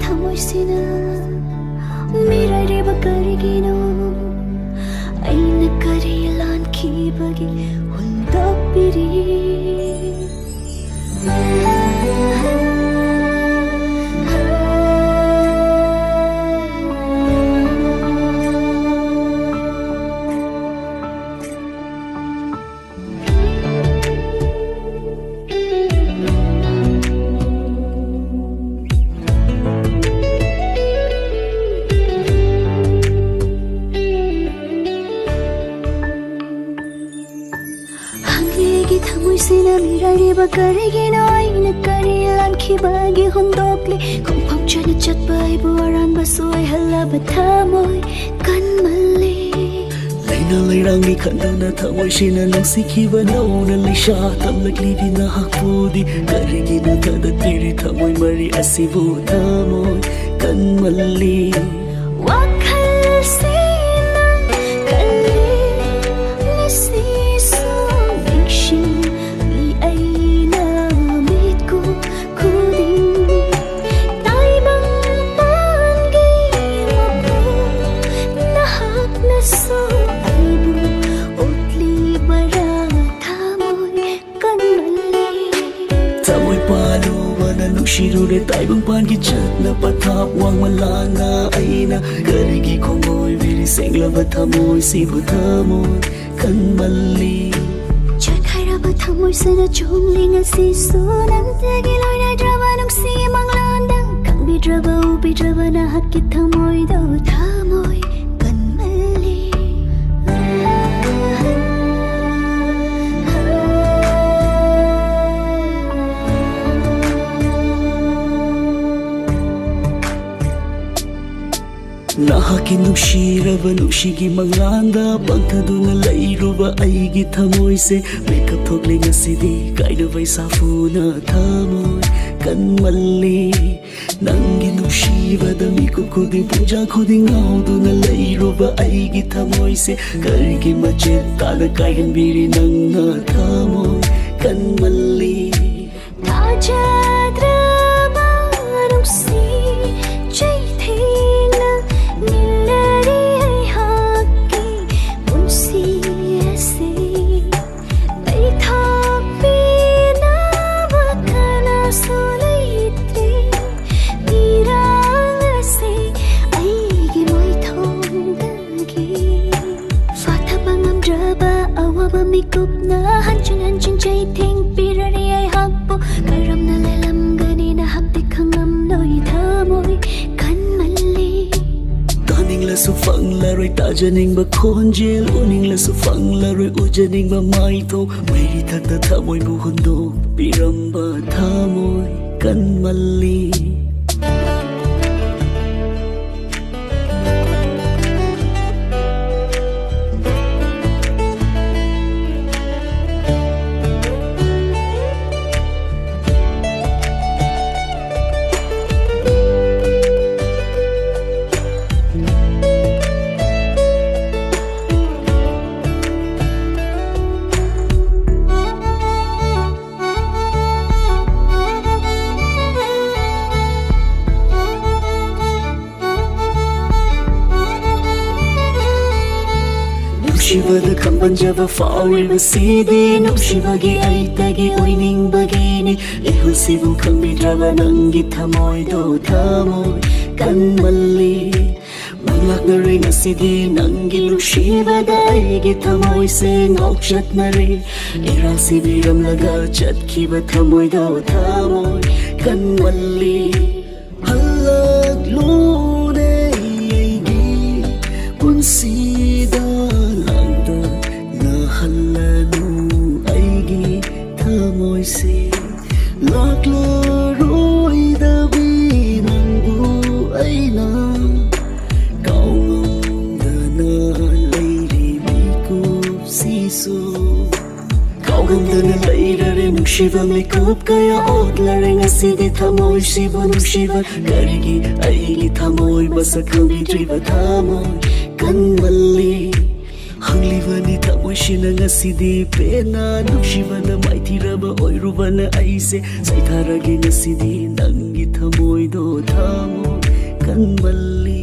ꯊꯃꯣꯏꯁꯤꯅ ꯃꯤꯔꯥꯏꯔꯤꯕ ꯀꯔꯤꯒꯤꯅꯣ ꯑꯩꯅ ꯀꯔꯤ ꯂꯥꯟꯈꯤꯕꯒꯤ ꯍꯨꯟꯗꯣꯛꯄꯤꯔꯤꯊꯃꯣꯏꯁꯤꯅ ꯃꯤꯔꯥꯏꯔꯤꯕ ꯀꯔꯤꯒꯤꯅꯣ ꯑꯩꯅ ꯀꯔꯤ ꯂꯥꯟꯈꯤꯕꯒꯤ ꯍꯨꯟꯗꯣꯛꯂꯤ ꯈꯣꯡꯐꯝꯆꯅ ꯆꯠꯄ ꯑꯩꯕꯨ ꯑꯔꯥꯟꯕ ꯁꯣꯏꯍꯜꯂꯕ ꯊꯃꯣꯏ ꯀꯟꯃꯜꯂꯤ ꯂꯩꯅ ꯂꯩꯔꯥꯡꯅꯤ ꯈꯟꯗꯨꯅ ꯊꯃꯣꯏꯁꯤꯅ ꯅꯨꯡꯁꯤꯈꯤꯕ ꯅꯧꯅ ꯂꯩꯁꯥ ꯇꯝꯂꯛꯂꯤꯕꯤ ꯅꯍꯥꯛꯄꯨꯗꯤ ꯀꯔꯤꯒꯤꯅꯣ ꯊꯥꯗꯠꯄꯤꯔꯤ ꯊꯃꯣꯏ ꯃꯔꯤ ꯑꯁꯤꯕꯨ ꯊꯃꯣꯏ ꯀꯟꯃꯜꯂꯤ ꯋꯥꯈꯜꯁꯤꯅ ꯀꯜꯂꯤ ꯉꯁꯤꯁꯨ Nushirure taibang pangi chatna pathap wang malana aina karigi khongoi viri senglaba thamoi sibu thamoi kanmalli chakhairaba thamoi sana chonglinga sisu namtagi loina draba nungsi manglanda kangbi draba ubi draba na hakki thamoi do thamoi kanmalli Nahaki nushiraba nushigi manglanda pagthaduna leiruba aigi thamoi se makeup thokle ngasidi kaina vai safuna thamoi kanmalli nangi nushibada miku khudi puja khudi ngauduna leiruba aigi thamoi se karigi machet tala kaihan biri nangna thamoi kanmalli tajadraba nungsi mikop na hanchin chay ting pirari ay hakpo karam na lelam gani na hakti khangam loi thamoi kanmalli taning la su phang la roi ta janing ba khonjel uning la su phang la roi ujaning ba mai tho mai thata thamoi bu hondo piramba thamoi kanmalli Nushibada kambanjaba fawriba sidi Nushibagi aitagi oining bagini Ihulsibu kangbidraba nangi thamoi do thamoi kanmalli Manglak na ring asidi nangi nushibada aigi thamoi se ngauchat na rin Irasi biram laga chatkiba thamoi do thamoi kanmalli Halag lune aigi punsida thamoi se lakla roi da bi nangu aina kaung da na leiri bi ku sisu kaung da na leira re nukshiva makeup kaya otla re ngasidi thamoi shiva nukshiva karigi aigi thamoi basa kambi driva thamoi kanmalli Hanglivani thamoi shina ngasidi pena nukshiva na maithiraba ꯑꯣꯏꯔꯨꯕꯅ ꯑꯩꯁꯦ ꯁꯩꯊꯥꯔꯒꯦ ꯉꯁꯤꯗꯤ ꯅꯪꯒꯤ ꯊꯃꯣꯏꯗꯣ ꯊꯃꯣꯏ ꯀꯟꯃꯜꯂꯤ